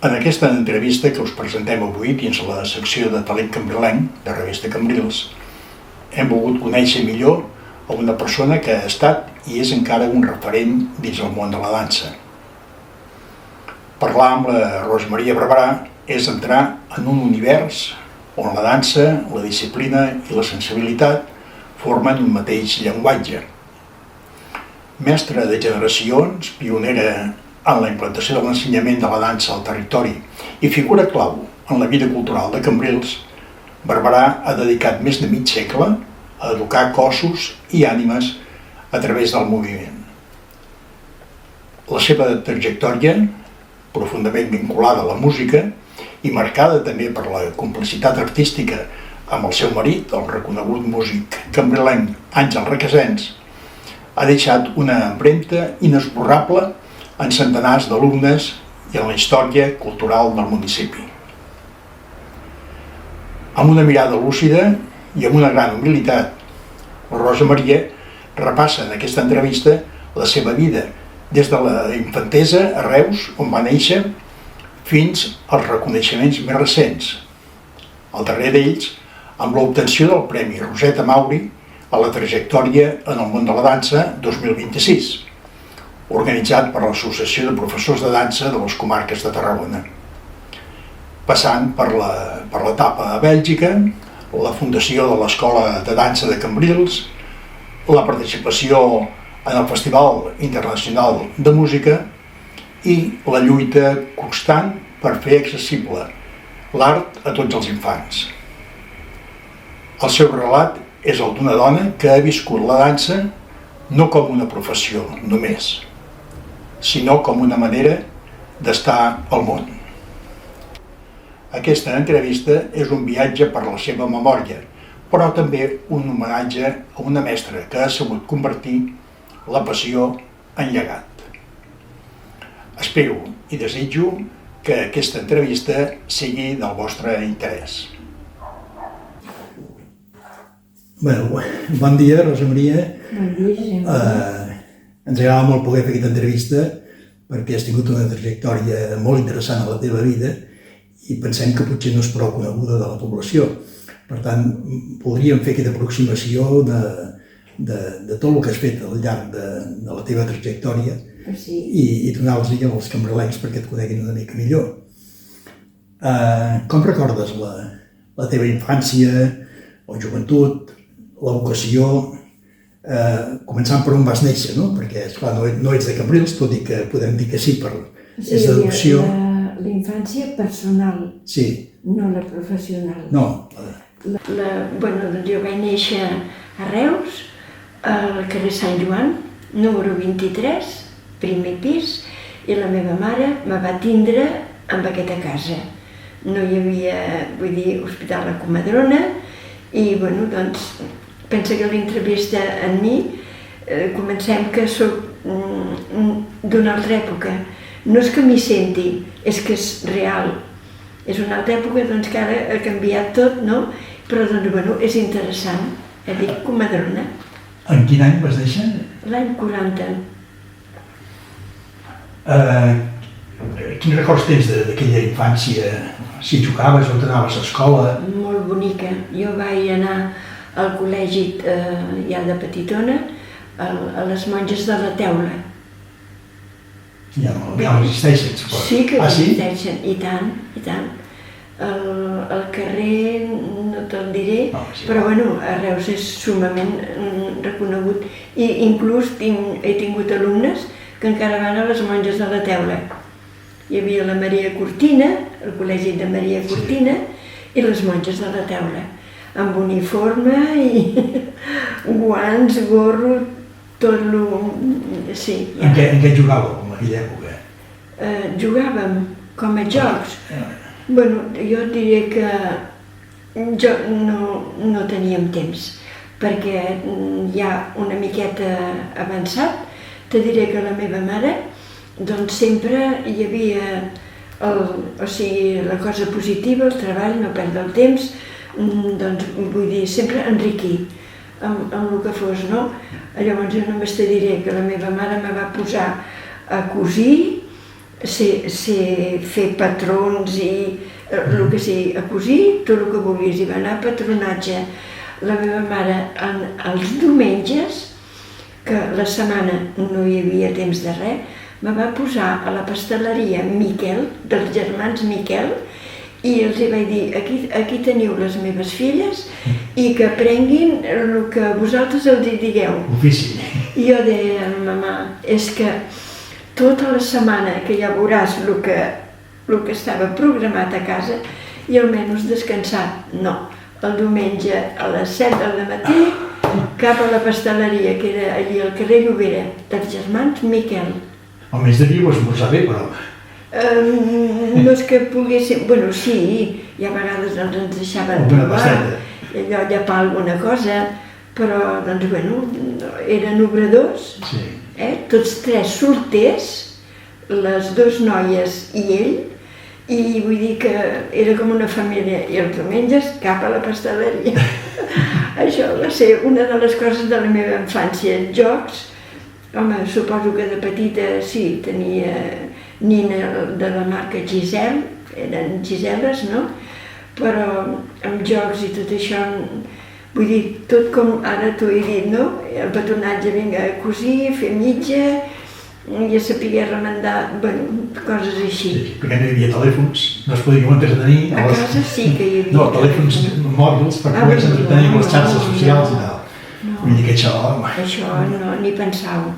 En aquesta entrevista que us presentem avui dins la secció de Talent Cambrilenc de Revista Cambrils, hem volgut conèixer millor a una persona que ha estat i és encara un referent dins el món de la dansa. Parlar amb la Rosa Maria Barberà és entrar en un univers on la dansa, la disciplina i la sensibilitat formen un mateix llenguatge. Mestra de generacions, pionera en la implantació de l'ensenyament de la dansa al territori i figura clau en la vida cultural de Cambrils, Barberà ha dedicat més de mig segle a educar cossos i ànimes a través del moviment. La seva trajectòria, profundament vinculada a la música i marcada també per la complicitat artística amb el seu marit, el reconegut músic cambrilenc Àngel Requesens, ha deixat una empremta inesborrable en centenars d'alumnes i en la història cultural del municipi. Amb una mirada lúcida i amb una gran humilitat, la Rosa Maria repassa en aquesta entrevista la seva vida des de la infantesa a Reus, on va néixer, fins als reconeixements més recents. El darrer d'ells, amb l'obtenció del Premi Roseta Mauri a la trajectòria en el món de la dansa 2026, organitzat per l'Associació de Professors de Dansa de les Comarques de Tarragona, passant per l'etapa a Bèlgica, la fundació de l'Escola de Dansa de Cambrils, la participació en el Festival Internacional de Música i la lluita constant per fer accessible l'art a tots els infants. El seu relat és el d'una dona que ha viscut la dansa no com una professió només, sinó com una manera d'estar al món. Aquesta entrevista és un viatge per la seva memòria, però també un homenatge a una mestra que ha sabut convertir la passió en llegat. Espero i desitjo que aquesta entrevista sigui del vostre interès. Bon dia, Rosa Maria. Bon dia, Josep. Ens agrada molt poder fer aquesta entrevista perquè has tingut una trajectòria molt interessant a la teva vida i pensem que potser no és prou coneguda de la població. Per tant, podríem fer aquesta aproximació de tot el que has fet al llarg de la teva trajectòria i donar-los als cambrilencs perquè et coneguin una mica millor. Com recordes la teva infància o joventut, la vocació, començant per on vas néixer, no? Perquè, esclar, no ets de Cambrils, tot i que podem dir que sí, és d'adopció. La infància personal, no la professional. No. Jo vaig néixer a Reus, al carrer Sant Joan, número 23, primer pis, i la meva mare me va tindre en aquesta casa. No hi havia, Hospital a Comadrona, i, pensa que l'entrevista en mi, comencem que soc d'una altra època. No és que m'hi senti, és que és real. És una altra època que ara ha canviat tot, no? Però és interessant. Dic Comadrona. En quin any vas néixer? L'any 40. Quins records tens d'aquella infància? Si jugaves o t'anaves a escola? Molt bonica. Jo vaig anar al col·legi ja de petitona, a les monges de la Teula. Ja no existeixen, suposo. Sí que existeixen, i tant, i tant. El carrer no te'l diré, però a Reus és sumament reconegut. I inclús he tingut alumnes que encara van a les monges de la Teula. Hi havia la Maria Cortina, el col·legi de Maria Cortina, i les monges de la Teula, amb uniforme i guants, gorro, tot el... Sí. En què jugàveu en aquella època? Jugàvem com a jocs. Jo et diré que no teníem temps, perquè ja una miqueta avançat, te diré que la meva mare, sempre hi havia la cosa positiva, el treball, no perdre el temps, sempre enriquir amb el que fos, no? Llavors jo només te diré que la meva mare me va posar a cosir, sé fer patrons i el que sé, a cosir, tot el que vulguis. I va anar a patronatge. La meva mare, els diumenges, que la setmana no hi havia temps de res, me va posar a la pasteleria Miquel, dels germans Miquel, i els hi vaig dir, aquí teniu les meves filles i que aprenguin el que vosaltres els hi digueu. Ofici. I jo deia, mamà, és que tota la setmana que ja veuràs el que estava programat a casa i almenys descansar. No, el diumenge a les 7 del matí cap a la pasteleria, que era allí al carrer Llobera, dels germans Miquel. Al mes de viu esmorzar bé, però... No és que poguéssim... Bueno, sí, i a vegades doncs, ens deixaven trobar, allò llepar alguna cosa, però, doncs, bueno, eren obradors, tots tres solters, les dues noies i ell, i vull dir que era com una família, i els diumenges cap a la pasteleria. Això va ser una de les coses de la meva infància. Jocs, home, suposo que de petita sí, tenia nina de la marca Giselle, eren Giselles, no? Però amb jocs i tot això, vull dir, tot com ara t'ho he dit, no? El patronatge, vinga, a cosir, fer mitja, ja sabia remendar, bueno, coses així. Sí, perquè no hi havia telèfons, no es podien entretenir... A casa sí que hi havia. No, telèfons mòbils per poder-se entretenir amb les xarxes socials i tal. Vull dir que això... Això no, ni pensau.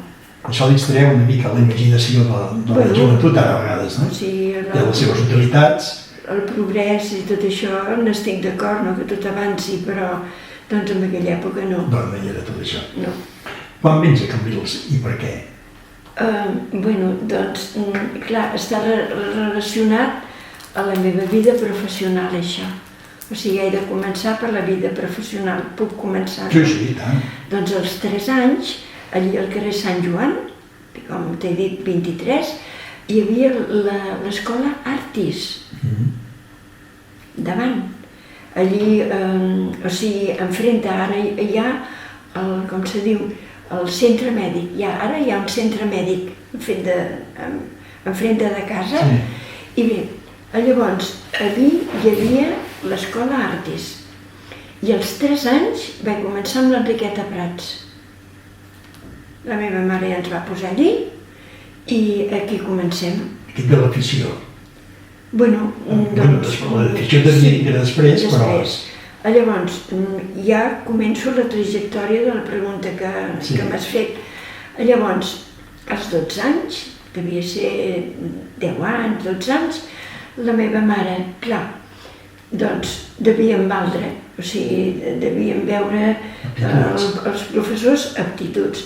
Això distreu una mica la imaginació de la joventut ara a vegades, no? Sí, té les seves utilitats. El progrés i tot això, n'estic d'acord, no? Que tot avanci, però doncs en aquella època no. No hi era tot això. No. Quan vens a Cambrils i per què? Bueno, doncs, clar, està relacionat a la meva vida professional, això. O sigui, he de començar per la vida professional. Puc començar? Sí, tant. Doncs als 3 anys, allí al carrer Sant Joan, com t'he dit, 23, hi havia l'escola Artis, davant. Allí, o sigui, enfrente, ara hi ha, com se diu, el centre mèdic. Ara hi ha un centre mèdic enfrente de casa. I bé, llavors, allí hi havia l'escola Artis. I als 3 anys vaig començar amb l'Enriqueta Prats. La meva mare ja ens va posar allí i aquí comencem. Aquí et ve l'afició. Bueno, doncs... L'afició era després, però... Llavors, ja començo la trajectòria de la pregunta que m'has fet. Llavors, als 12 anys, devia ser 10 anys, 12 anys, la meva mare, clar, doncs devien valdre, o sigui, devien veure els professors aptituds.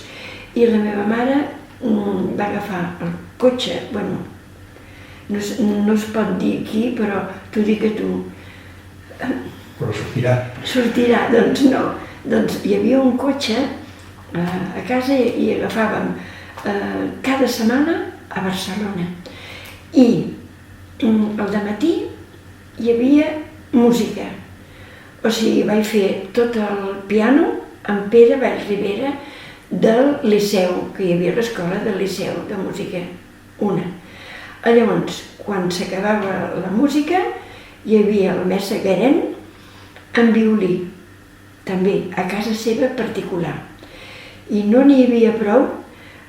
I la meva mare va agafar el cotxe, bueno, no es pot dir aquí, però t'ho dic a tu. Però sortirà. Sortirà, doncs no. Doncs hi havia un cotxe a casa i agafàvem cada setmana a Barcelona. I al dematí hi havia música. O sigui, vaig fer tot el piano amb Pere Vallribera del Liceu, que hi havia l'escola del Liceu de música, una. Llavors, quan s'acabava la música, hi havia el mestre Gueren amb violí, també, a casa seva particular. I no n'hi havia prou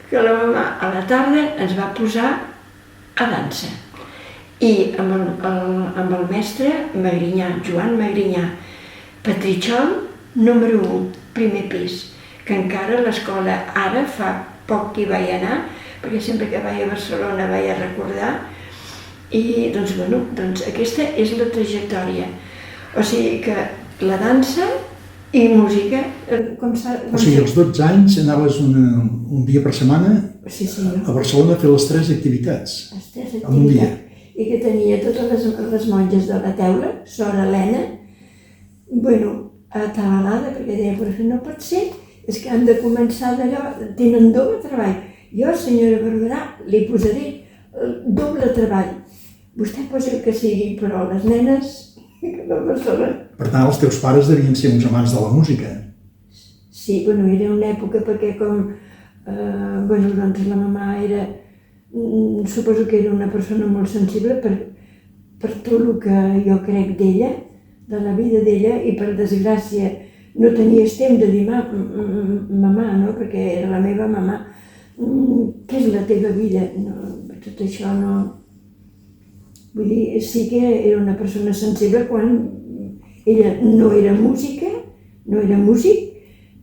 que la mama a la tarda ens va posar a dansa. I amb el mestre Magrinyà, Joan Magrinyà, Petritxol, número 1, primer pis, que encara l'escola ara fa poc que hi vaig anar, perquè sempre que vaig a Barcelona vaig a recordar, i doncs, bueno, doncs aquesta és la trajectòria. O sigui que la dansa i música... O sigui, als 12 anys anaves un dia per setmana a Barcelona a fer les 3 activitats. Les 3 activitats. I que tenia totes les monges de la teula, Sor Helena, bueno, atabalada, perquè deia, però no pot ser, és que han de començar d'allò, tenen doble treball. Jo, senyora Barberà, li posaré doble treball. Vostè posi el que sigui, però les nenes de Barcelona... Per tant, els teus pares devien ser uns amants de la música. Sí, bueno, era una època perquè com... Bueno, doncs la mamà era suposo que era una persona molt sensible per tot el que jo crec d'ella, de la vida d'ella, i per desgràcia no tenies temps de dir mamà, no? Perquè era la meva mamà. Què és la teva vida? No, tot això no... Vull dir, sí que era una persona sensible quan ella no era música, no era músic,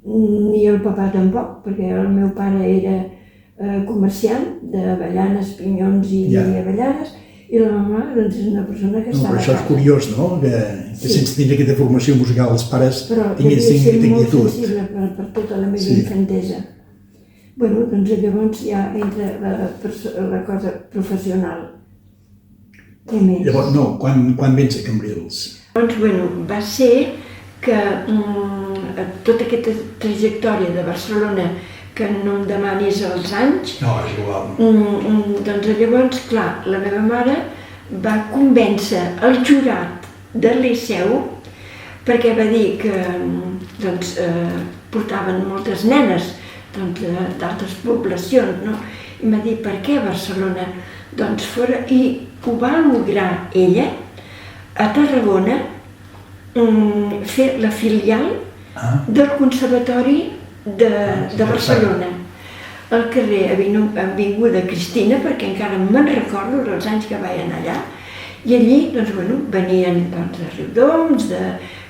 ni el papà tampoc, perquè el meu pare era comerciant d'avellanes, pinyons i avellanes, i la mamà doncs, és una persona que estava... Però això és curiós, no? Que sense tenir aquesta formació musical els pares tinguessin aquesta inquietud. Però devia ser molt sensible per tota la meva infantesa. Bueno, doncs llavors ja entra la cosa professional. Què més? Llavors, no, quan vens a Cambrils? Doncs, bueno, va ser que tota aquesta trajectòria de Barcelona, que no em demanis els anys... No, és igual. Doncs llavors, clar, la meva mare va convèncer el jurat del Liceu perquè va dir que portaven moltes nenes d'altres poblacions, no? I em va dir, per què Barcelona? Doncs fora, i ho va lograr ella a Tarragona fer la filial del Conservatori de Barcelona, al carrer Avinguda Cristina, perquè encara me'n recordo dels anys que vaig anar allà, i allí venien de Riudoms, de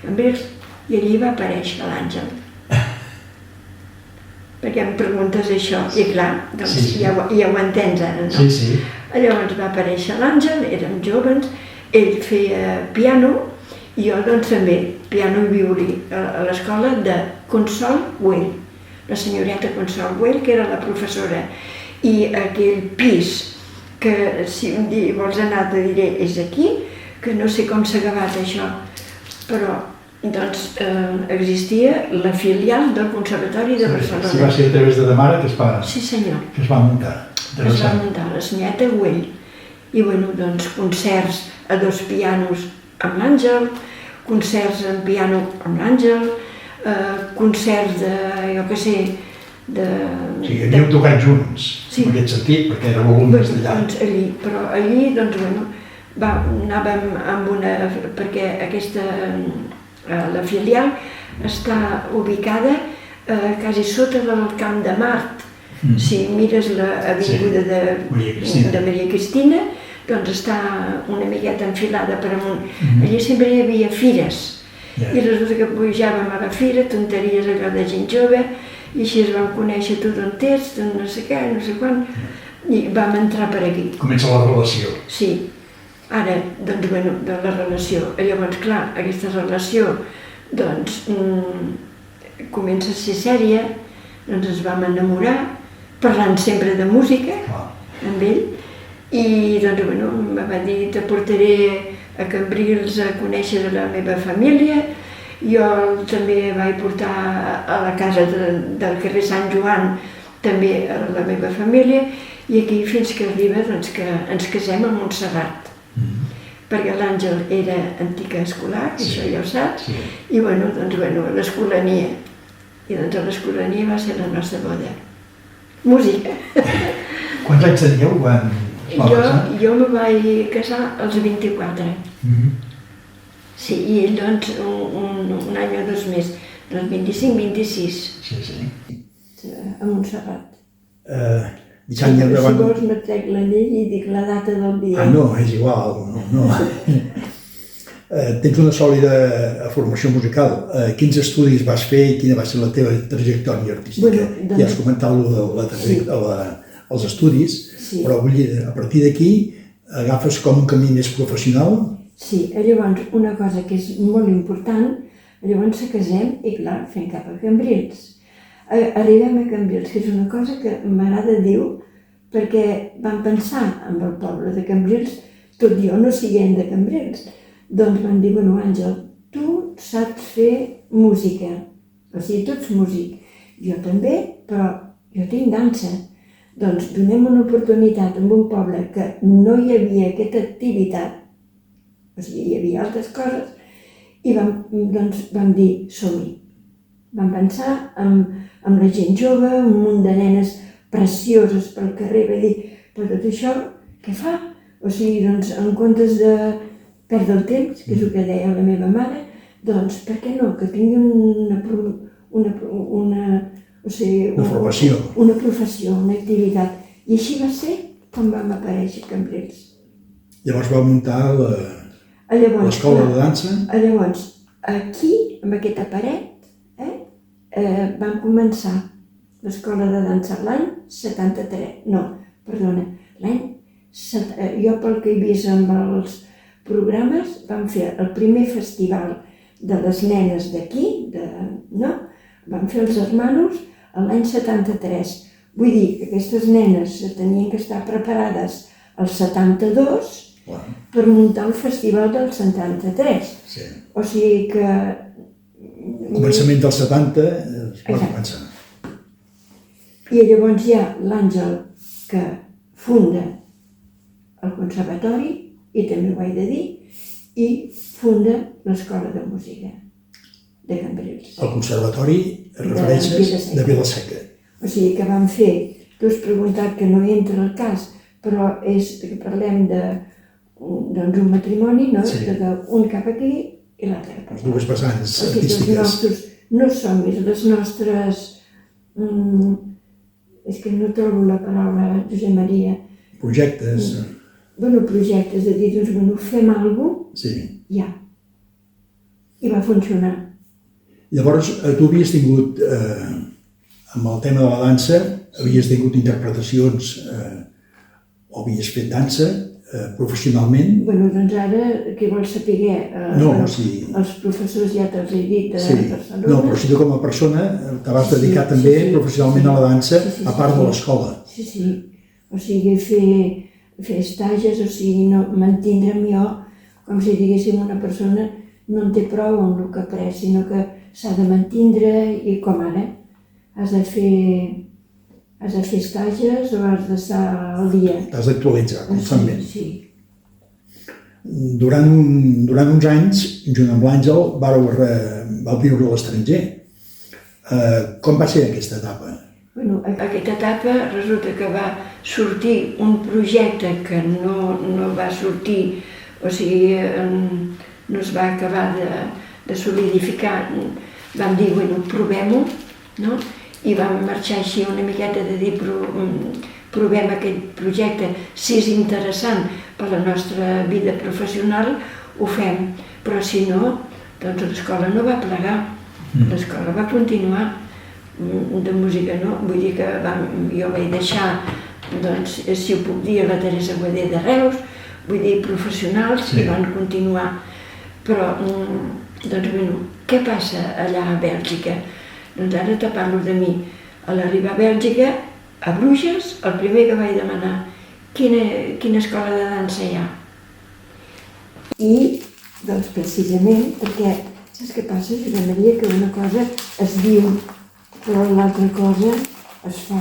Cambrils, i allí va aparèixer l'Àngel. Perquè em preguntes això, i clar, ja ho entens ara, no? Sí. Llavors va aparèixer l'Àngel, érem joves, ell feia piano, i jo també, piano i violí, a l'escola de Consol Güell, la senyoreta Consol Güell, que era la professora, i aquell pis, que si un dia vols anar te diré és aquí, que no sé com s'ha acabat això, però existia la filial del Conservatori de Barcelona. Sí, va ser a través de ta mare que es va muntar. Es va muntar, la senyoreta Güell. I concerts a dos pianos amb l'Àngel, concerts en piano amb l'Àngel, concerts de, jo què sé, de... Sí, havíeu tocat junts, en aquest sentit, perquè éreu alumnes d'allà. Però allí, anàvem amb una... perquè aquesta, la filial està ubicada quasi sota del Camp de Mart. Si mires l'avinguda de Maria Cristina, doncs està una miqueta enfilada per amunt. Allí sempre hi havia fires, i resulta que pujàvem a la fira, tonteries allò de gent jove, i així es vam conèixer tu d'on ets, tu no sé què, no sé quan, i vam entrar per aquí. Comença la relació. Sí. Ara, de la relació. Llavors, clar, aquesta relació, comença a ser sèria, ens vam enamorar, parlant sempre de música amb ell, i em va dir, te portaré a Cambrils a conèixer la meva família. Jo també vaig portar a la casa del carrer Sant Joan també a la meva família, i aquí fins que arriba que ens casem a Montserrat, perquè l'Àngel era antic escolar, això ja ho saps, i a l'Escolania, i a l'Escolania va ser la nostra boda. Música. Quants anys teníeu quan es va casar? Jo me vaig casar als 24. Sí, i ell un any o dos més, 25-26. Sí. A Montserrat. Si vols me trec l'anell i dic la data del dia. No, és igual, no. Tens una sòlida formació musical. Quins estudis vas fer i quina va ser la teva trajectòria artística? Ja has comentat els estudis, però vull dir, a partir d'aquí agafes com un camí més professional? Sí, llavors una cosa que és molt important, llavors se casem i clar, fem cap a Cambrils. Arribem a Cambrils, que és una cosa que m'agrada dir, perquè vam pensar en el poble de Cambrils, tot jo no siguem de Cambrils. Doncs van dir, Àngel, tu saps fer música, o sigui, tu ets músic, jo també, però jo tinc dansa. Doncs donem una oportunitat en un poble que no hi havia aquesta activitat, o sigui, hi havia altres coses, i vam dir, som-hi. Vam pensar amb la gent jove, un munt de nenes precioses pel carrer, va dir, però tot això, què fa? O sigui, doncs, en comptes de perdre el temps, que és el que deia la meva mare, doncs, per què no? Que tingui Una formació. Una professió, una activitat. I així va ser com vam aparèixer a Cambrils. Llavors vau muntar l'escola de dansa? Llavors, aquí, amb aquesta paret, vam començar l'escola de dansa l'any 73. No, perdona, jo pel que he vist amb els programes vam fer el primer festival de les nenes d'aquí, vam fer els hermanos l'any 73. Vull dir que aquestes nenes tenien que estar preparades al 72 per muntar el festival del 73. Sí. O sigui que... Començament dels 70 es va començar. I llavors hi ha l'Àngel que funda el conservatori, i també ho he de dir, i funda l'escola de música de Cambrils. El conservatori es refereixes de Vila-seca. O sigui que vam fer, tu has preguntat que no entra al cas, però és que parlem d'un matrimoni, no? Sí. Un cap aquí i l'altre cap Les allà. dues vessants O sigui que els artístiques. nostres no somnis, les nostres... és que no trobo la paraula, Josep Maria. Projectes. Projectes, de dir, doncs, fem alguna cosa, Sí. ja. I va funcionar. Llavors, tu havies tingut, amb el tema de la dansa, havies tingut interpretacions o havies fet dansa professionalment? Doncs ara, què vols saber? Els professors ja te'ls he dit a Barcelona. No, però si tu com a persona te vas dedicar també professionalment a la dansa, a part de l'escola. Sí. O sigui, fer estages, o sigui, mantindre'm jo, com si diguéssim una persona no en té prou amb el que ha après, sinó que s'ha de mantindre i com ara has de fer estages o has d'estar al dia. T'has d'actualitzar constantment. Sí. Durant uns anys, junt amb l'Àngel, vau viure a l'estranger. Com va ser aquesta etapa? Aquesta etapa resulta que va sortir un projecte que no va sortir, o sigui, no es va acabar de solidificar. Vam dir, provem-ho, no? I vam marxar així una miqueta de dir, provem aquest projecte, si és interessant per a la nostra vida professional, ho fem. Però si no, doncs l'escola no va plegar, l'escola va continuar. De música no, vull dir que jo vaig deixar, doncs, si ho puc dir, la Teresa Guader de Reus, vull dir, professionals, i van continuar. Però, doncs, què passa allà a Bèlgica? Doncs ara te parlo de mi. A l'arribar a Bèlgica, a Bruges, el primer que vaig demanar, quina escola de dansa hi ha? I, doncs, precisament, perquè, saps què passa, Josep Maria, que una cosa es diu, però l'altra cosa es fa.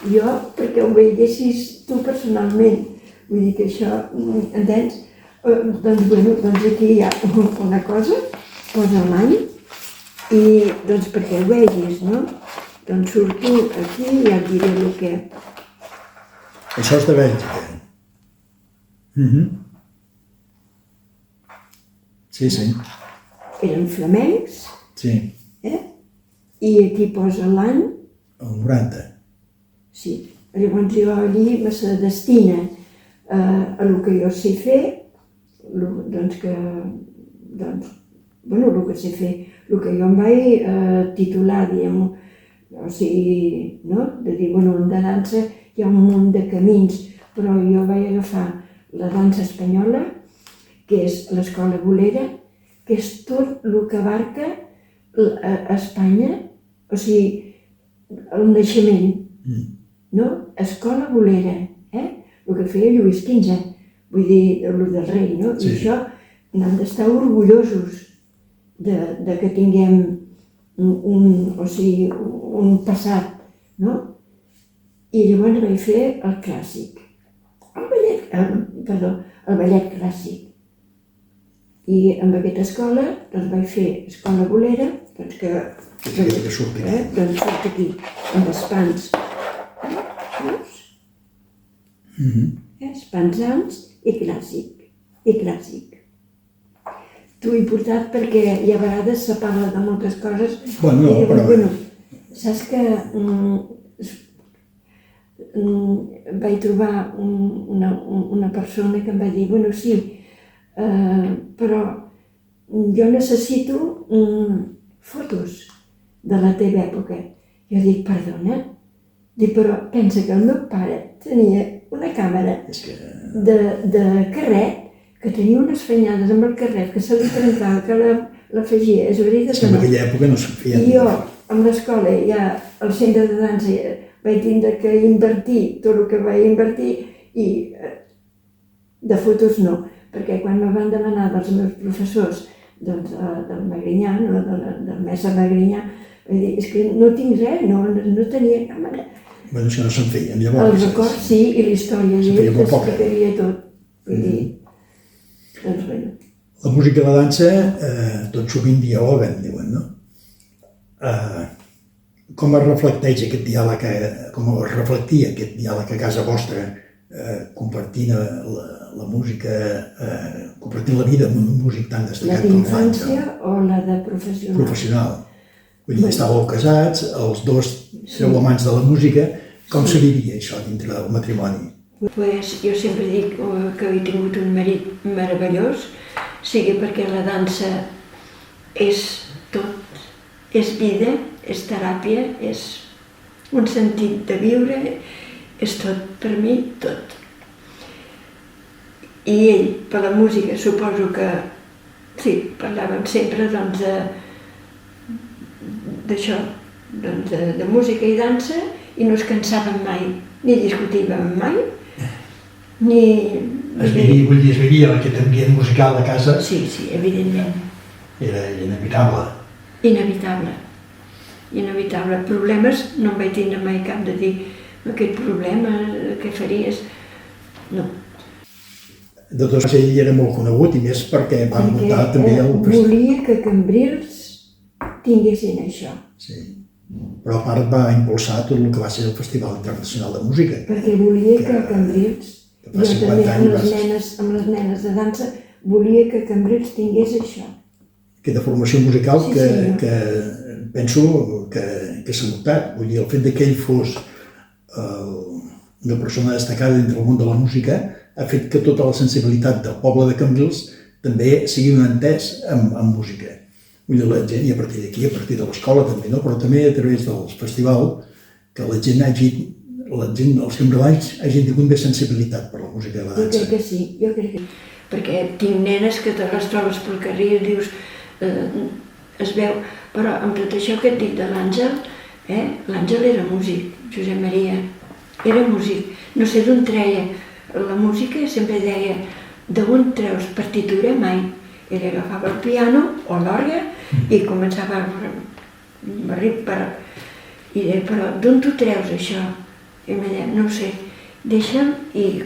Jo, perquè ho veiessis tu personalment, vull dir que això, entens? Doncs aquí hi ha una cosa, posa l'any, i doncs perquè ho vegis, no? Doncs surto aquí i ja et diré el que... Això és de Bèlgica. Sí. Eren flamencs. Sí. I aquí posa l'any. El 90. Sí. Llavors jo allí se destina a el que jo sé fer, el que sé fer, el que jo em vaig titular, diguem-ho, o sigui, no? De dir, de dansa hi ha un munt de camins, però jo vaig agafar la dansa espanyola, que és l'escola bolera, que és tot el que abarca a Espanya, o sigui, el naixement, no? Escola bolera, el que feia Lluís XV, vull dir, el del rei, no? I això n'han d'estar orgullosos de que tinguem un passat, no? I llavors vaig fer el clàssic, el ballet clàssic. I amb aquesta escola vaig fer escola bolera, que surt aquí, amb els pans. Espanzans i clàssic. T'ho he portat perquè hi ha vegades se parla de moltes coses. Bueno, i però... bueno, saps que vaig trobar una persona que em va dir, bueno, sí, però jo necessito fotos de la teva època. Jo dic, perdona? Dic, però pensa que el meu pare tenia una càmera de carret, que tenia unes fenyades amb el carret, que se li trencava, que l'afegia. És veritat que no. En aquella època no se'n feien. I jo, amb l'escola, ja al centre de dansa, vaig tindre que invertir tot el que vaig invertir i de fotos no, perquè quan me van demanar dels meus professors del Magrinyà, del mestre Magrinyà, vaig dir, és que no tinc res, no tenia càmera. Bueno, és que no se'n feien, llavors. El record sí, i la història d'ell t'explicaria tot. Vull dir, doncs bueno. La música i la dansa tot sovint dialoguen, diuen, no? Com es reflecteix aquest diàleg, com es reflectia aquest diàleg a casa vostra, compartint la música, compartint la vida amb un músic tan destacat com l'Àngel? La d'infància o la de professional? Professional. Vull dir, estàveu casats, els dos sou amants de la música, com se vivia això dintre del matrimoni? Pues jo sempre dic que he tingut un marit meravellós, sigui perquè la dansa és tot, és vida, és teràpia, és un sentit de viure, és tot, per mi, tot. I ell, per la música, suposo que, sí, parlàvem sempre, doncs, d'això, doncs, de música i dansa, i no es cansàvem mai, ni discutíem mai, ni... Es vivia aquest ambient musical a casa? Sí, evidentment. Era inevitable. Inevitable. Problemes no em vaig tindre mai cap de dir aquest problema, què faries? No. De tots ell era molt conegut i més perquè va muntar també el... Volia que Cambrils tinguessin això. Sí. Però a part va impulsar tot el que va ser el Festival Internacional de Música. Perquè volia que Cambrils, jo també amb les nenes de dansa, volia que Cambrils tingués això. Aquesta formació musical que penso que s'ha notat. Vull dir, el fet que ell fos una persona destacada dintre del món de la música ha fet que tota la sensibilitat del poble de Cambrils també sigui un entès amb música. Vull dir, la gent, i a partir d'aquí, a partir de l'escola també, no? Però també a través del festival, que la gent els cambrelans hagin tingut més sensibilitat per la música i la dansa. Jo crec que sí. Perquè tinc nenes que te les trobes pel carrer i dius, es veu, però amb tot això que et dic de l'Àngel, l'Àngel era músic, Josep Maria, era músic. No sé d'on treia la música, sempre deia, d'on treus partitura? Mai. Ell agafava el piano o l'orgue i començava a i deia, però d'on tu treus això? I em deia, no ho sé, deixa'm i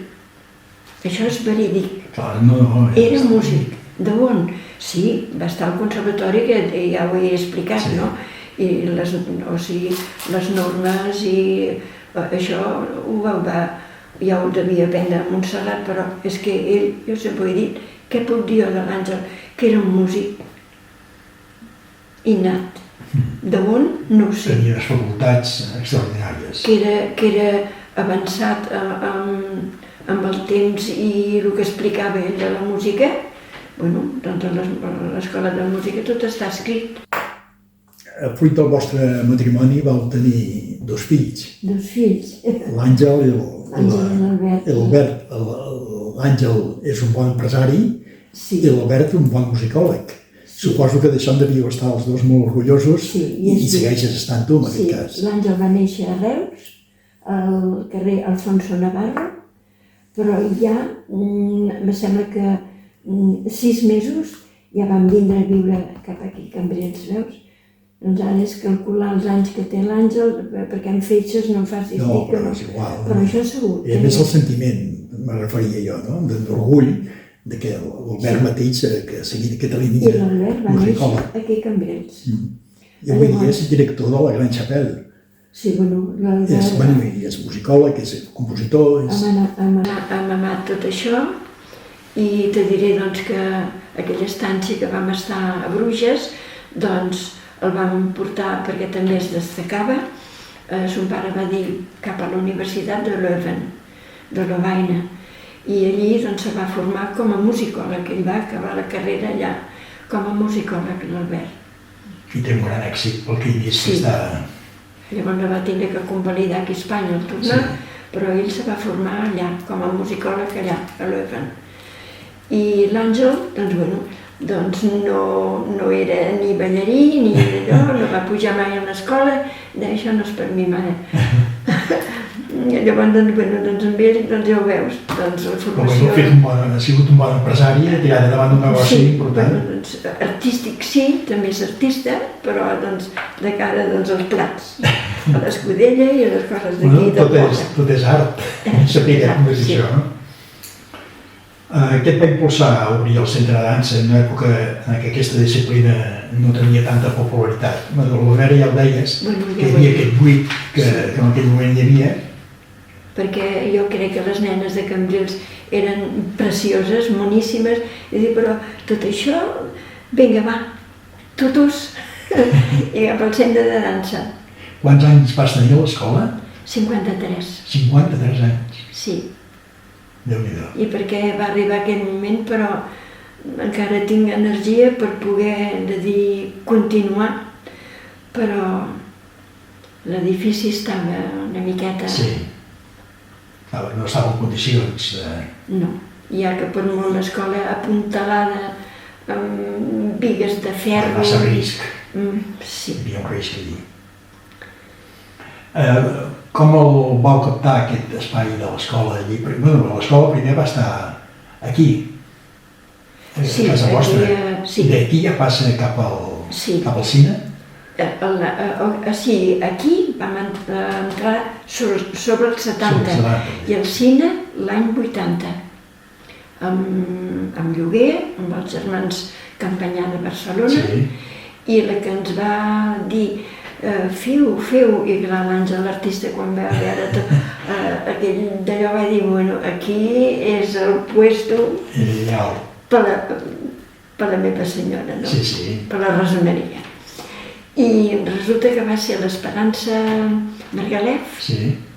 això és verídic. Era músic. D'on? Sí, va estar al conservatori, que ja ho he explicat, no? I les normes i això ja ho devia aprendre a Montserrat, però és que ell, jo sempre ho he dit, què puc dir de l'Àngel? Que era un músic innat. D'on? No ho sé. Tenia unes facultats extraordinàries. Que era avançat amb el temps i el que explicava ell de la música. Bueno, doncs a l'escola de música tot està escrit. Fruit del vostre matrimoni vau tenir dos fills. Dos fills. L'Àngel i l'Albert. L'Àngel és un bon empresari i l'Albert un bon musicòleg. Suposo que d'això en devíeu estar els dos molt orgullosos i segueixes estant-ho en aquest cas. Sí, l'Àngel va néixer a Reus, al carrer Alfonso Navarro, però ja, em sembla que 6 mesos ja vam vindre a viure cap aquí, a Cambrils, veus? Doncs ara és calcular els anys que té l'Àngel, perquè en fetges no em facis dir que no. No, però és igual. Però això segur. I a més el sentiment, me referia jo, no? D'orgull, que l'Albert mateix que seguit aquesta línia musicòleg. I l'Albert va néixer aquí a Cambrils. I avui és director de la Gran Chapelle. Sí, bueno, I és musicòleg, és compositor... Hem amat tot això i te diré doncs, que aquella estància que vam estar a Bruges doncs el vam portar perquè també es destacava. Son pare va dir cap a la Universitat de Leuven, de Lovaina, i allí doncs, se va formar com a musicòleg. Ell va acabar la carrera allà com a musicòleg, l'Albert. I té un gran èxit pel que he vist. Sí. Llavors va tenir que convalidar aquí a Espanya al tornar, però ell se va formar allà, com a musicòleg allà, a Leuven. I l'Àngel, doncs no era ni ballarí, ni allò, no va pujar mai a l'escola, deia, això no és per mi, mare. Llavors, amb ell, ja ho veus, la formació... Ha sigut un bon empresari, ha tirat endavant un negoci important. Artístic sí, també és artista, però de cara als plats, a l'escudella i a les coses d'aquí de posa. Tot és art, saber com és això, no? Què et va impulsar a obrir el centre de dansa en una època en què aquesta disciplina no tenia tanta popularitat? L'Albert ja ho deies, que hi havia aquest buit que en aquell moment hi havia. Perquè jo crec que les nenes de Cambrils eren precioses, moníssimes, i dic, però tot això, vinga, va, totus, i cap al centre de dansa. Quants anys vas tenir a l'escola? 53. 53 anys? Sí. Déu-n'hi-do. I perquè va arribar aquest moment, però encara tinc energia per poder continuar, però l'edifici estava una miqueta... Sí. No estava en condicions de... No, ja que per molt l'escola apuntalada amb bigues de ferro... Massa risc. Sí. Hi havia un risc allí. Com el vau captar aquest espai de l'escola allí? L'escola primer va estar aquí, a casa vostra. I d'aquí ja passa cap al cine? Sí, aquí vam entrar sobre el 70 i el cine l'any 80, amb lloguer, amb els germans Campanyà de Barcelona, i la que ens va dir feu, i l'Àngel, l'artista, quan va veure tot aquell d'allò, va dir, bueno, aquí és el puesto per la meva senyora, no? Per la resoneria. I resulta que va ser l'Esperança Margalef,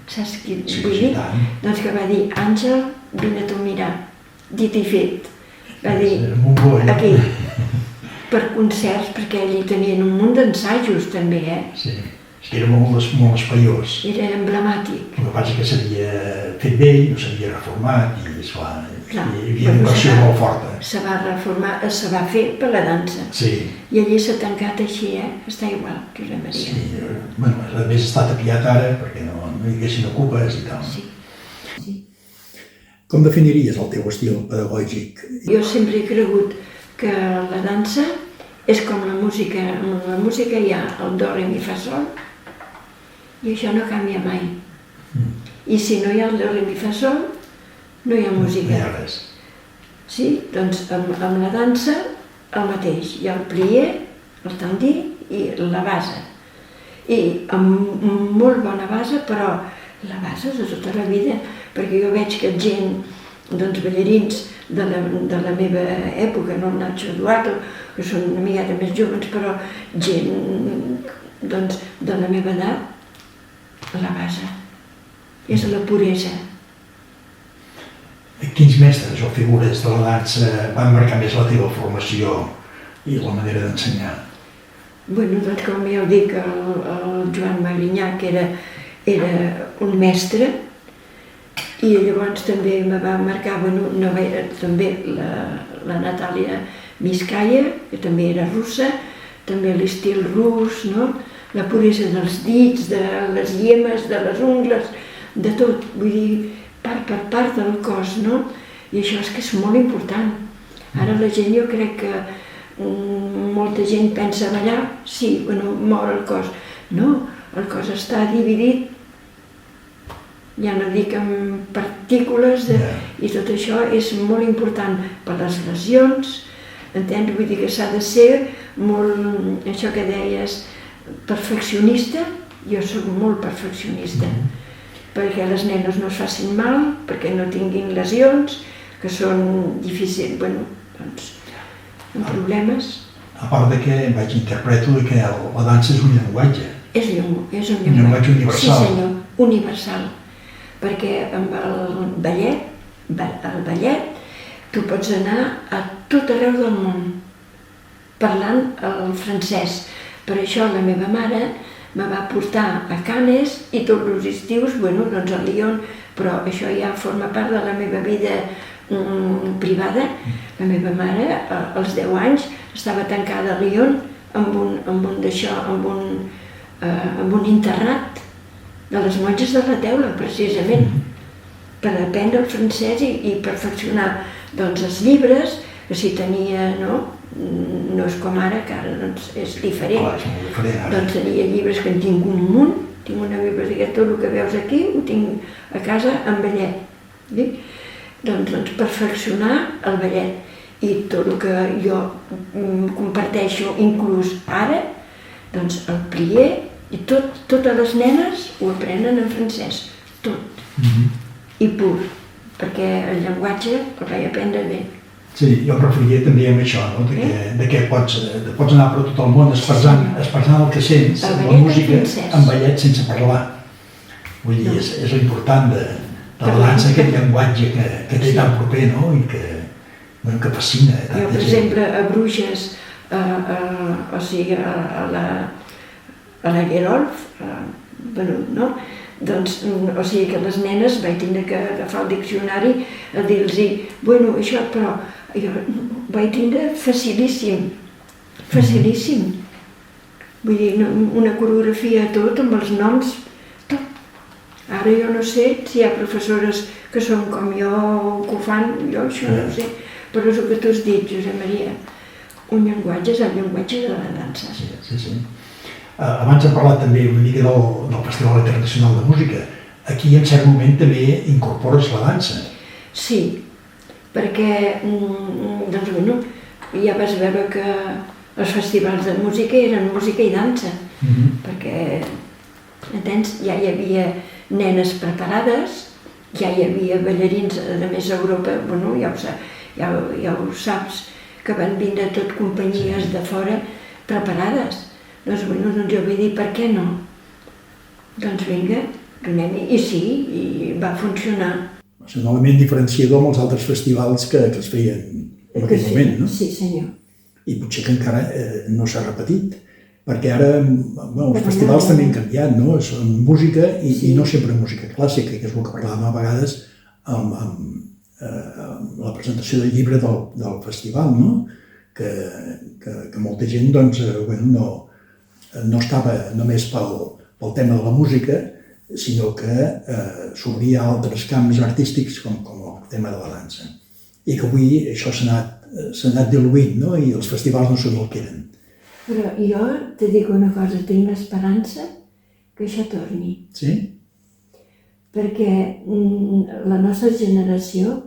saps qui vull dir? Doncs que va dir, Àngel, vine tu a mirar, dit i fet. Va dir, aquí, per concerts, perquè allí tenien un munt d'ensajos també, Sí, és que era molt espaiós. Era emblemàtic. El que passa que s'havia fet vell, no s'havia reformat i, esclar, hi havia una inversió molt forta. Se va reformar, se va fer per la dansa. I allí s'ha tancat així, està igual que la Maria. A més està tapiat ara perquè no hi haguessin ocupes i tal. Com definiries el teu estil pedagògic? Jo sempre he cregut que la dansa és com la música. En la música hi ha el do, re, mi, fa, sol, i això no canvia mai. I si no hi ha el do, re, mi, fa, sol, no hi ha música. No hi ha res. Sí, doncs amb la dansa el mateix. Hi ha el plié, el tendí i la base. I amb molt bona base, però la base és de tota la vida, perquè jo veig que gent, doncs ballarins de la meva època, no el Nacho Eduardo, que són una miqueta més joves, però gent de la meva edat, la base és la puresa. Quins mestres o figures de la dansa van marcar més la teva formació i la manera d'ensenyar? Doncs com ja ho dic, el Joan Magrinyà, que era un mestre, i llavors també me va marcar, també la Natàlia Miskaya, que també era russa, també l'estil rus, la puresa dels dits, de les llemes, de les ungles, de tot, vull dir, part per part del cos, no? I això és que és molt important. Ara la gent, jo crec que molta gent pensa ballar, sí, moure el cos. No, el cos està dividit, ja no dic amb partícules, i tot això és molt important per les lesions, entens? Vull dir que s'ha de ser molt, això que deies, perfeccionista, Jo sóc molt perfeccionista, perquè les nenes no es facin mal, perquè no tinguin lesions, que són difícils, doncs, amb problemes. A part de que interpreto que la dansa és un llenguatge. És un llenguatge universal. Sí senyor, universal. Perquè amb el ballet tu pots anar a tot arreu del món parlant el francès. Per això la meva mare me va portar a Cannes i tots els estius, doncs a Lyon, però això ja forma part de la meva vida privada. La meva mare, als 10 anys, estava tancada a Lyon amb un internat de les monges de la Teula, precisament, per aprendre el francès i perfeccionar els llibres, que si tenia, no és com ara, que ara és diferent. Clar, és molt diferent ara. Doncs tenia llibres que en tinc un munt, tinc una biblioteca, tot el que veus aquí ho tinc a casa en ballet. Doncs perfeccionar el ballet i tot el que jo comparteixo, inclús ara, doncs el plié i totes les nenes ho aprenen en francès, tot, i pur, perquè el llenguatge el vaig aprendre bé. Sí, jo preferia també amb això, de que pots anar per tot el món expressant el que sents, la música, en ballet sense parlar. Vull dir, és important de la dansa, aquest llenguatge que té tan proper, i que fascina tanta gent. Jo, per exemple, a Bruges, o sigui, a la Gerolf, doncs, o sigui que les nenes vaig tindre que agafar el diccionari a dir-los, això, però jo ho vaig tindre facilíssim, facilíssim. Vull dir, una coreografia tot, amb els noms, tot. Ara jo no sé si hi ha professores que són com jo o que ho fan, jo això no ho sé, però és el que tu has dit, Josep Maria, un llenguatge és el llenguatge de la dansa. Sí. Abans hem parlat també una mica del Festival Internacional de Música. Aquí en cert moment també incorpores la dansa. Sí, perquè ja vas veure que els festivals de música eren música i dansa, perquè, entens, ja hi havia nenes preparades, ja hi havia ballarins, a més a Europa, ja ho saps, que van vindre tot companyies de fora preparades. Doncs jo vaig dir, per què no? Doncs vinga, donem-hi. I sí, i va funcionar. És un element diferenciador amb els altres festivals que es feien en aquell moment, no? Sí, senyor. I potser que encara no s'ha repetit, perquè ara els festivals també han canviat, no? Són música i no sempre música clàssica, que és el que parlàvem a vegades amb la presentació del llibre del festival, no? Que molta gent, doncs, no estava només pel tema de la música, sinó que s'obria a altres camps artístics com el tema de la dansa. I que avui això s'ha anat diluint, no? I els festivals no són el que eren. Però jo te dic una cosa, tinc l'esperança que això torni. Sí? Perquè la nostra generació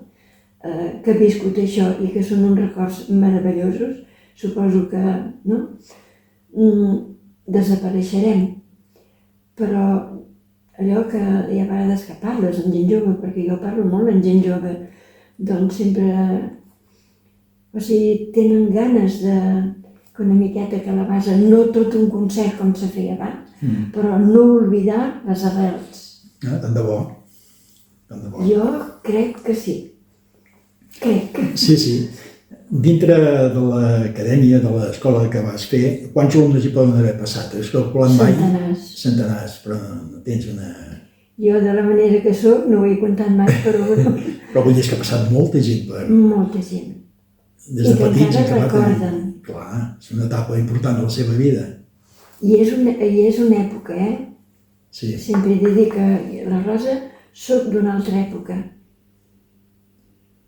que ha viscut això i que són uns records meravellosos, suposo que desapareixerem. Però allò que hi ha vegades que parles amb gent jove, perquè jo parlo molt amb gent jove, doncs sempre, tenen ganes de que una miqueta que la base, no tot un concert com se feia abans, però no oblidar les arrels. Tant de bo. Jo crec que sí. Sí. Dintre de l'acadèmia, de l'escola que vas fer, quants alumnes hi poden haver passat? Has calculat mai? Centenars, però no tens una... Jo, de la manera que soc, no ho he comptat mai, però... Però vull dir que ha passat molta gent per... Molta gent. Des de petits i que encara recorden. Clar, és una etapa important de la seva vida. I és una època, Sí. Sempre he de dir que la Rosa soc d'una altra època.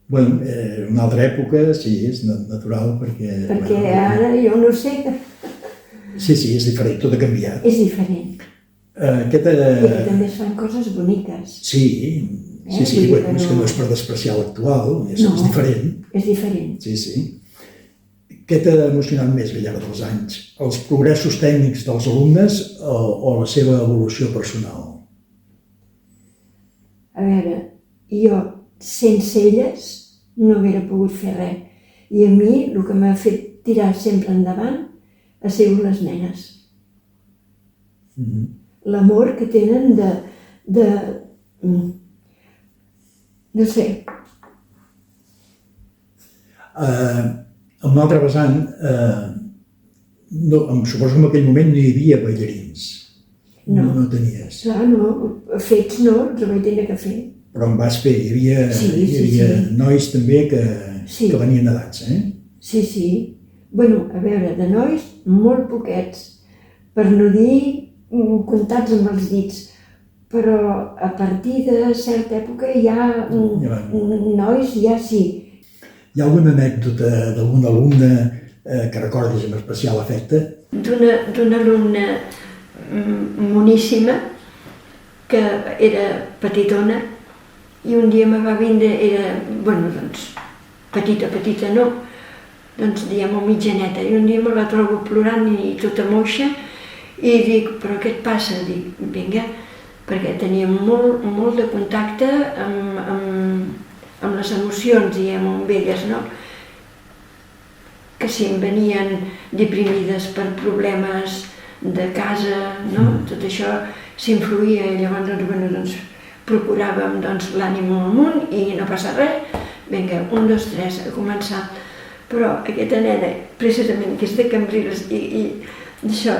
Bueno, una altra època, sí, és natural, perquè... Perquè ara jo no sé. Sí, és diferent, tot ha canviat. És diferent. I que també es fan coses boniques. Sí, és que no és per despreciar l'actual, és diferent. És diferent. Sí. Què t'ha emocionat més al llarg dels anys? Els progressos tècnics dels alumnes o la seva evolució personal? A veure, jo sense elles no hauria pogut fer res. I a mi el que m'ha fet tirar sempre endavant ha sigut les nenes. L'amor que tenen no sé. En un altre vessant, suposo que en aquell moment no hi havia ballarins. No tenies. Clar, no, fets no, els vaig tenir que fer. Però en vas fer, hi havia nois també que venien a dansa, eh? Sí. Bueno, a veure, de nois, molt poquets, per no dir comptats amb els dits, però a partir de certa època ja nois ja sí. Hi ha alguna anècdota d'algun alumne que recordis amb especial afecte? D'una alumna moníssima, que era petitona, i un dia me va vindre, petita no, diguem-ho mitjaneta, i un dia me la trobo plorant i tota moixa, i dic, però què et passa? Dic, vinga, perquè tenia molt de contacte amb les emocions, diguem, amb elles, no? Que si em venien deprimides per problemes de casa, no? Tot això s'influïa i llavors procuràvem l'ànim amunt i no passa res, vinga, 1, 2, 3, a començar. Però aquesta nena, precisament, que és de Cambrils i això,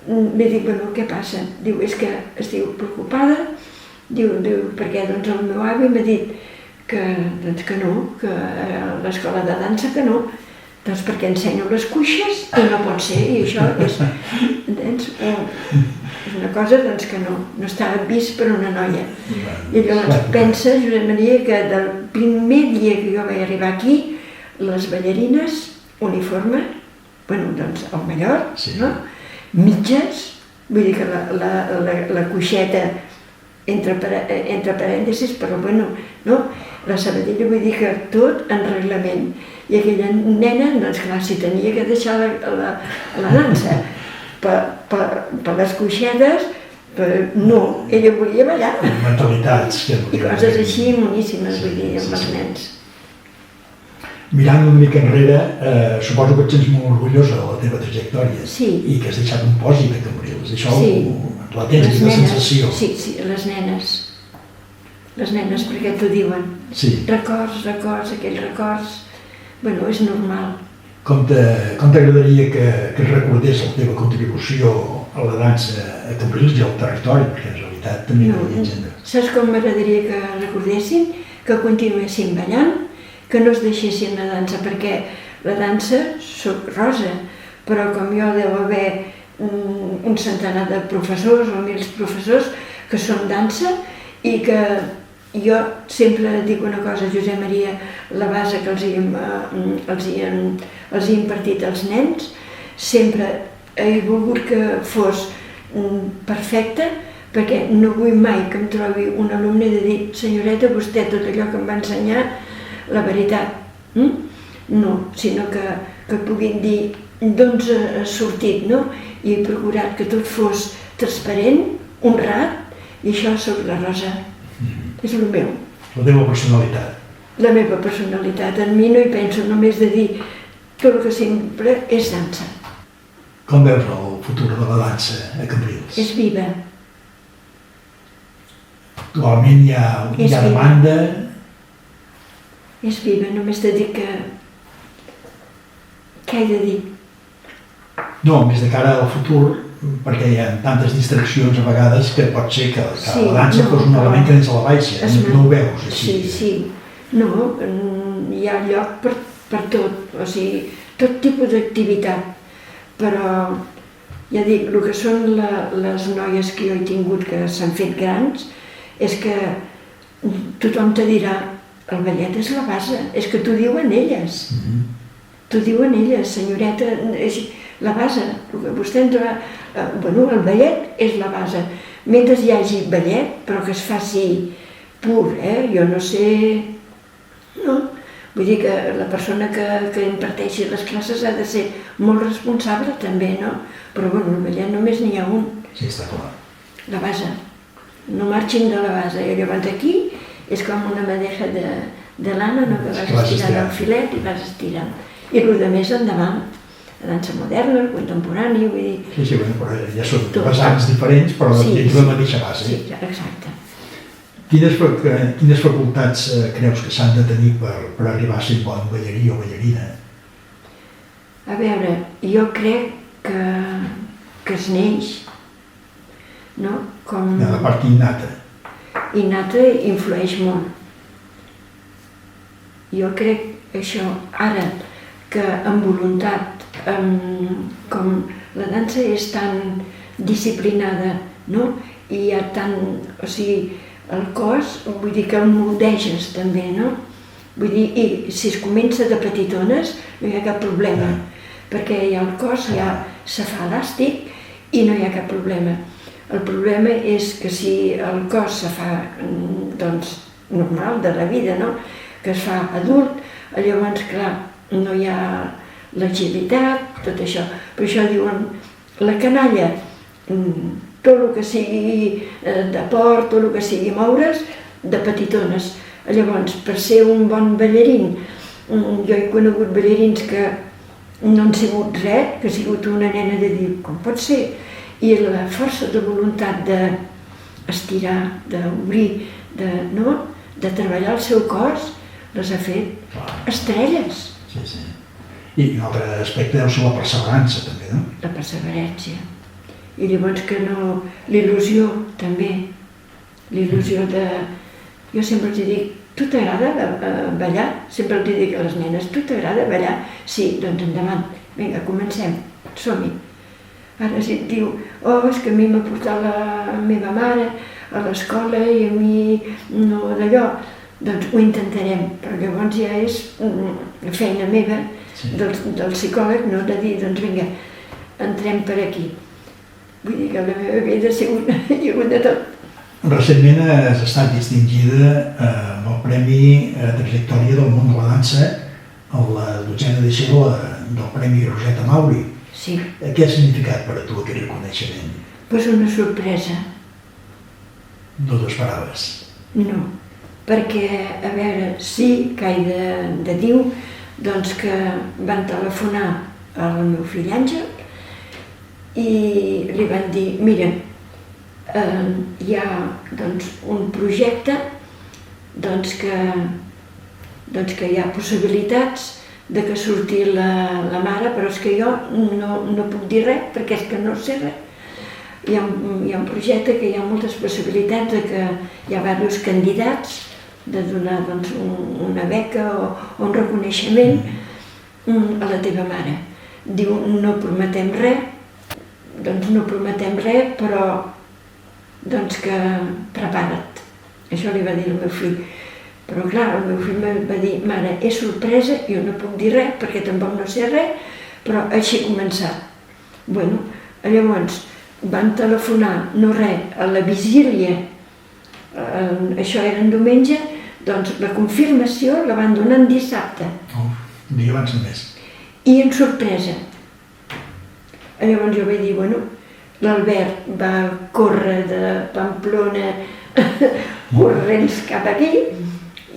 li dic, bueno, què passa? Diu, és que estic preocupada, diu, perquè el meu avi m'ha dit que no, que a l'escola de dansa que no, doncs perquè ensenyo les cuixes i no pot ser, i això és, entens? És una cosa que no estava vist per una noia. I llavors pensa, Josep Maria, que del primer dia que jo vaig arribar aquí, les ballarines, uniforme, el mallot, no? Mitges, vull dir que la cuixeta entre parèntesis, però no? La sabadella, vull dir que tot en reglament. I aquella nena, clar, si tenia que deixar la dansa per les cuixetes, no, ella volia ballar. Mentalitats. I coses així moníssimes, vull dir, amb els nens. Mirant una mica enrere, suposo que et sents molt orgullosa de la teva trajectòria i que has deixat un pòsit a Cambrils. Això la tens, aquesta sensació. Sí, les nenes. Les nenes, perquè t'ho diuen. Records, aquells records. Bueno, és normal. Com t'agradaria que es recordés la teva contribució a la dansa a Cambrils i al territori, perquè en realitat també hi havia gent. Saps com m'agradaria que recordessin? Que continuessin ballant, que no es deixessin la dansa, perquè la dansa, soc Rosa, però com jo deu haver un centenar de professors o 1.000 professors que són dansa i que jo sempre dic una cosa, Josep Maria, la base que els he impartit als nens, sempre he volgut que fos perfecta, perquè no vull mai que em trobi un alumne de dir, senyoreta, vostè tot allò que em va ensenyar, la veritat, no, sinó que puguin dir d'on ha sortit, no? I he procurat que tot fos transparent, honrat, i això soc la Rosa. És el meu. La teva personalitat. La meva personalitat. En mi no hi penso només de dir que el que sempre és dansa. Com veus el futur de la dansa a Cambrils? És viva. Actualment hi ha demanda. És viva, només de dir que... Què he de dir? No, més de cara al futur, perquè hi ha tantes distraccions a vegades que pot ser que la dansa fos un element que dins a la baixa, no ho veus així. Sí. No, hi ha lloc per tot, o sigui, tot tipus d'activitat, però ja dic, el que són les noies que jo he tingut que s'han fet grans és que tothom te dirà, el ballet és la base, és que t'ho diuen elles. T'ho diuen elles, senyoreta, la base, el que vostè entra... el ballet és la base. Mentre hi hagi ballet, però que es faci pur, jo no sé... No, Vull dir que la persona que imparteixi les classes ha de ser molt responsable també, no? Però bueno, al ballet només n'hi ha un. Sí, està clar. La base. No marxin de la base. I llavors aquí és com una madeja de lana, no? Que vas estirant el filet i vas estirant. I el de més endavant. La dansa moderna, el contemporani, vull dir... Sí, bueno, però ja són vessants diferents, però dins la mateixa base. Sí, exacte. Quines facultats creus que s'han de tenir per arribar a ser bon ballarí o ballarina? A veure, jo crec que es neix, no? Com... La part innata. Innata influeix molt. Jo crec això, ara, que amb voluntat, com la dansa és tan disciplinada, no? I hi ha tant, o sigui, el cos, vull dir que el moldeges també, no? Vull dir, i si es comença de petitones no hi ha cap problema, perquè ja el cos ja se fa elàstic i no hi ha cap problema. El problema és que si el cos se fa, doncs, normal de la vida, no? Que es fa adult, llavors, clar, no hi ha l'agilitat, tot això. Per això diuen, la canalla, tot el que sigui de port, tot el que sigui moure's, de petitones. Llavors, per ser un bon ballarín, jo he conegut ballarins que no han sigut res, que ha sigut una nena de dir, com pot ser? I la força de voluntat d'estirar, d'obrir, de treballar el seu cos, les ha fet estrelles. Sí, sí. I un altre aspecte deu ser la perseverança, també, no? La perseverància. I llavors que no... l'il·lusió, també. L'il·lusió de... Jo sempre els dic, tu t'agrada ballar? Sempre els dic a les nenes, tu t'agrada ballar? Sí, doncs endavant. Vinga, comencem. Som-hi. Ara si et diu, és que a mi m'ha portat la meva mare a l'escola i a mi no d'allò, doncs ho intentarem. Però llavors ja és feina meva del psicòleg, no? De dir, doncs vinga, entrem per aquí. Vull dir que la meva vida ha sigut de tot. Recentment has estat distingida amb el Premi Trajectòria del món de la dansa a la 12a edició del Premi Roseta Mauri. Sí. Què ha significat per a tu aquell reconeixement? Doncs una sorpresa. No t'ho esperaves? No, perquè, a veure, sí que he de dir doncs que van telefonar al meu fill Àngel i li van dir, mira, hi ha un projecte que hi ha possibilitats de que surti la mare, però és que jo no puc dir res perquè és que no sé res. Hi ha un projecte que hi ha moltes possibilitats de que hi ha diversos candidats de donar una beca o un reconeixement a la teva mare. Diu, no prometem res, però que prepara't. Això li va dir el meu fill. Però clar, el meu fill va dir, mare, és sorpresa, jo no puc dir res perquè tampoc no sé res, però així he començat. Bueno, llavors van telefonar, no res, a la vigília, això era en diumenge, doncs la confirmació la van donar en dissabte. Un dia abans només. I en sorpresa. Llavors jo vaig dir, bueno, l'Albert va córrer de Pamplona corrents cap aquí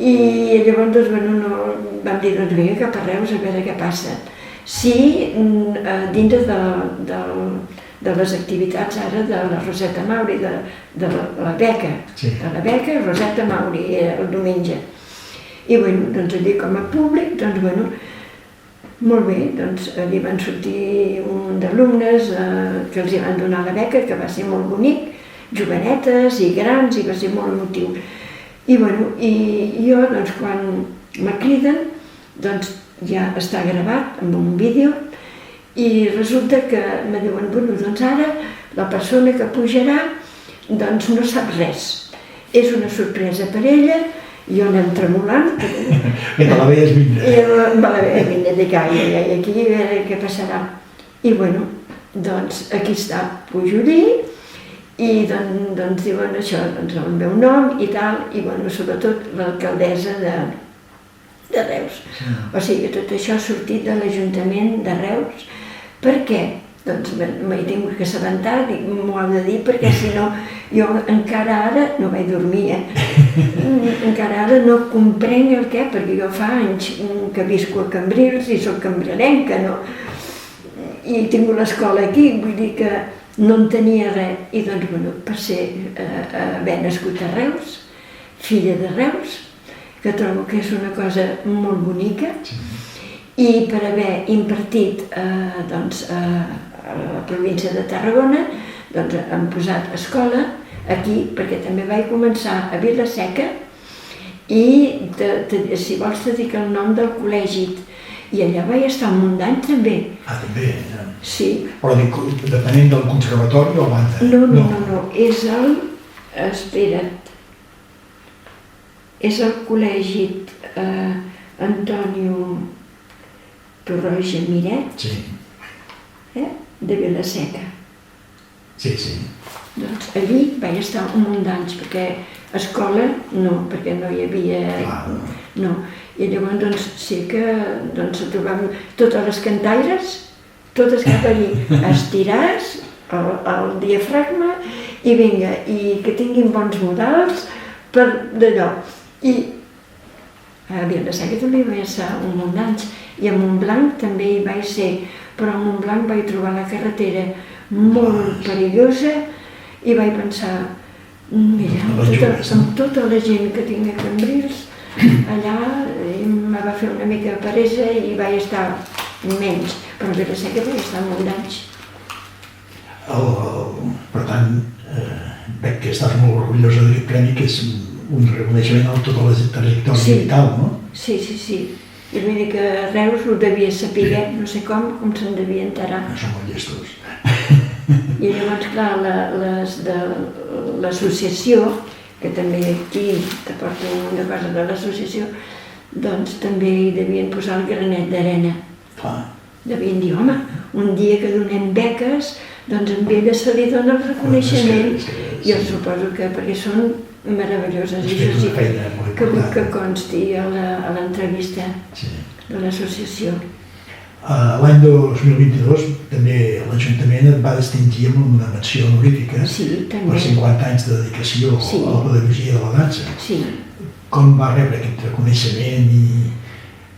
i llavors vam dir, doncs vinga cap a Reus a veure què passa. Sí, dintre de les activitats ara de la Roseta Mauri, de la beca, de la beca Roseta Mauri el diumenge. I doncs allí com a públic, molt bé, allí van sortir un d'alumnes que els van donar la beca, que va ser molt bonic, jovenetes i grans, i va ser molt emotiu. I jo, quan me criden, ja està gravat amb un vídeo, i resulta que me diuen, ara la persona que pujarà no sap res. És una sorpresa per ella, jo anem tremolant. Que te la veies vindre. Me la veia vindre, dic, ai, aquí a veure què passarà. I aquí està, pujo allí, i diuen això, el meu nom i tal, i sobretot l'alcaldessa de Reus. O sigui, tot això ha sortit de l'Ajuntament de Reus. Per què? Doncs m'he tingut que assabentar, dic, m'ho heu de dir, perquè si no, jo encara ara, no vaig dormir, encara ara no comprenc el què, perquè jo fa anys que visco a Cambrils i soc cambrilenca, no? I tinc l'escola aquí, vull dir que no en tenia res. I doncs, bueno, per haver nascut a Reus, filla de Reus, que trobo que és una cosa molt bonica, i per haver impartit doncs, a la província de Tarragona, doncs hem posat escola aquí, perquè també vaig començar a Vila-seca i, si vols, te dic el nom del col·legi, i allà vaig estar un munt d'anys també. Ah, també? Sí. Però depenent del conservatori o banda? No, és el... espera't. És el col·legi Antonio Torroja Miret, de Vila-seca. Sí. Doncs allí vaig estar un munt d'anys, perquè escola no, perquè no hi havia... No. I llavors doncs, sí que trobàvem totes les cantaires, totes cap allí, estirats, el diafragma, i vinga, i que tinguin bons modals per d'allò. I a Vila-seca també hi vaig estar un munt d'anys, i a Montblanc també hi vaig ser, però a Montblanc vaig trobar la carretera molt perillosa i vaig pensar, mira, amb tota la gent que tinc a Cambrils, allà me va fer una mica peresa i vaig estar menys, però a Vila-seca vaig estar molt d'anys. Per tant, veig que estàs molt orgullosa d'aquest premi, que és un reconeixement a tota la trajectòria vital, no? Sí. I vull dir que Reus ho devia saber, no sé com se'n devia enterar. Són molt llestos. I llavors, clar, les de l'associació, que també aquí te porto una cosa de l'associació, doncs també hi devien posar el granet d'arena. Devien dir, home, un dia que donem beques, doncs a ella se li dona el reconeixement. Jo suposo que perquè són meravelloses, i això sí que vull que consti a l'entrevista de l'associació. L'any 2022 també l'Ajuntament et va distingir amb una menció honorífica per 50 anys de dedicació a la pedagogia de la dansa. Com va rebre aquest reconeixement?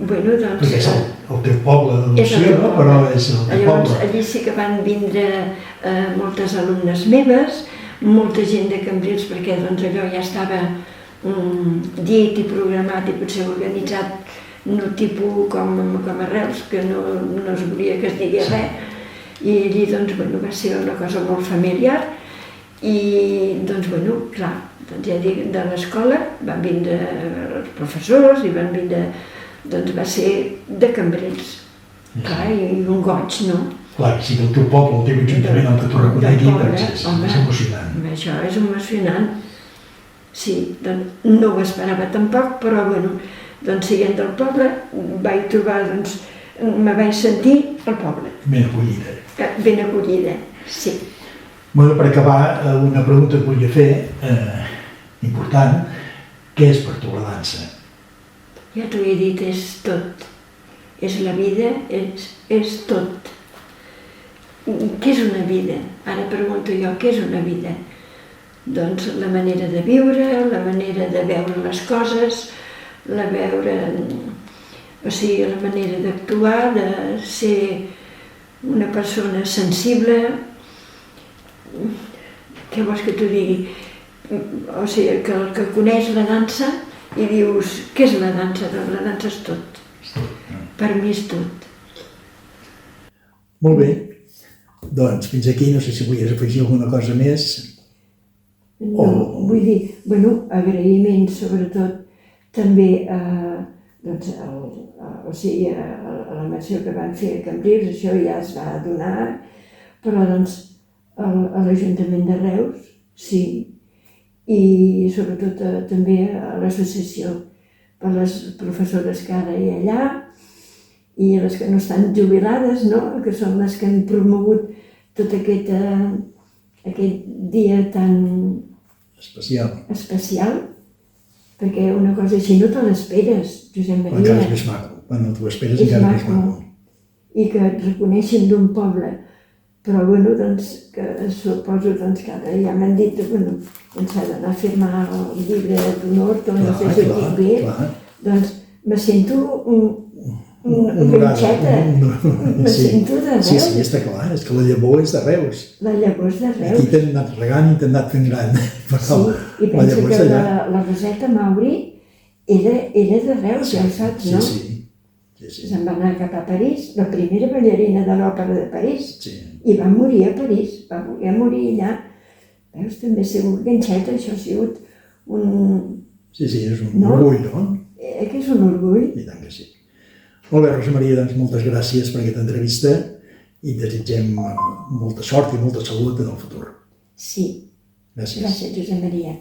Perquè és el teu poble d'adopció, però és el teu poble. Allí sí que van vindre moltes alumnes meves, molta gent de Cambrils, perquè allò ja estava dit i programat i potser organitzat, no tipus com a Reus, que no es volia que es digués res, i allí va ser una cosa molt familiar, i clar, ja dic, de l'escola van vindre els professors i van vindre, va ser de Cambrils, clar, i un goig, no? Clar, si el teu poble, el teu ajuntament, el que t'ho reconegui, és emocionant. Això és emocionant. Sí, no ho esperava tampoc, però sent del poble, vaig trobar, me vaig sentir al poble. Ben acollida. Ben acollida, sí. Per acabar, una pregunta que volia fer, important, què és per tu la dansa? Ja t'ho he dit, és tot. És la vida, és tot. Què és una vida? Ara pregunto jo, què és una vida? Doncs la manera de viure, la manera de veure les coses, la manera d'actuar, de ser una persona sensible. Què vols que t'ho digui? O sigui, que el que coneix la dansa i dius, què és la dansa? Doncs la dansa és tot. Per mi és tot. Molt bé. Doncs fins aquí, no sé si volies afegir alguna cosa més. No, vull dir, agraïment sobretot també a la menció que van fer a Cambrils, això ja es va donar, però a l'Ajuntament de Reus, sí, i sobretot també a l'associació, per les professores que ara hi ha allà, i les que no estan jubilades, no? Que són les que han promogut tot aquest dia tan especial, perquè una cosa així no te l'esperes, Josep Maria. Encara és més maco. Quan no t'ho esperes encara és més maco. I que et reconeixen d'un poble. Però, bueno, doncs, que suposo que ara ja m'han dit, bueno, que s'ha d'anar a firmar el llibre d'honor, que no sé si ho dic bé, doncs me sento una ganxeta, me sento de Reus. Sí, està clar, és que la llavor és de Reus. La llavor és de Reus. Aquí t'han anat regant i t'han anat fent gran. Sí, i penso que la Roseta Mauri era de Reus, ja ho saps, no? Sí. Se'n va anar cap a París, la primera ballarina de l'òpera de París, i va morir a París, va voler morir allà. Veus, també ha sigut ganxeta, això ha sigut un... Sí, és un orgull, no? Que és un orgull. I tant que sí. Molt bé, Rosa Maria, doncs moltes gràcies per aquesta entrevista i desitgem molta sort i molta salut en el futur. Sí. Gràcies. Gràcies, Josep Maria.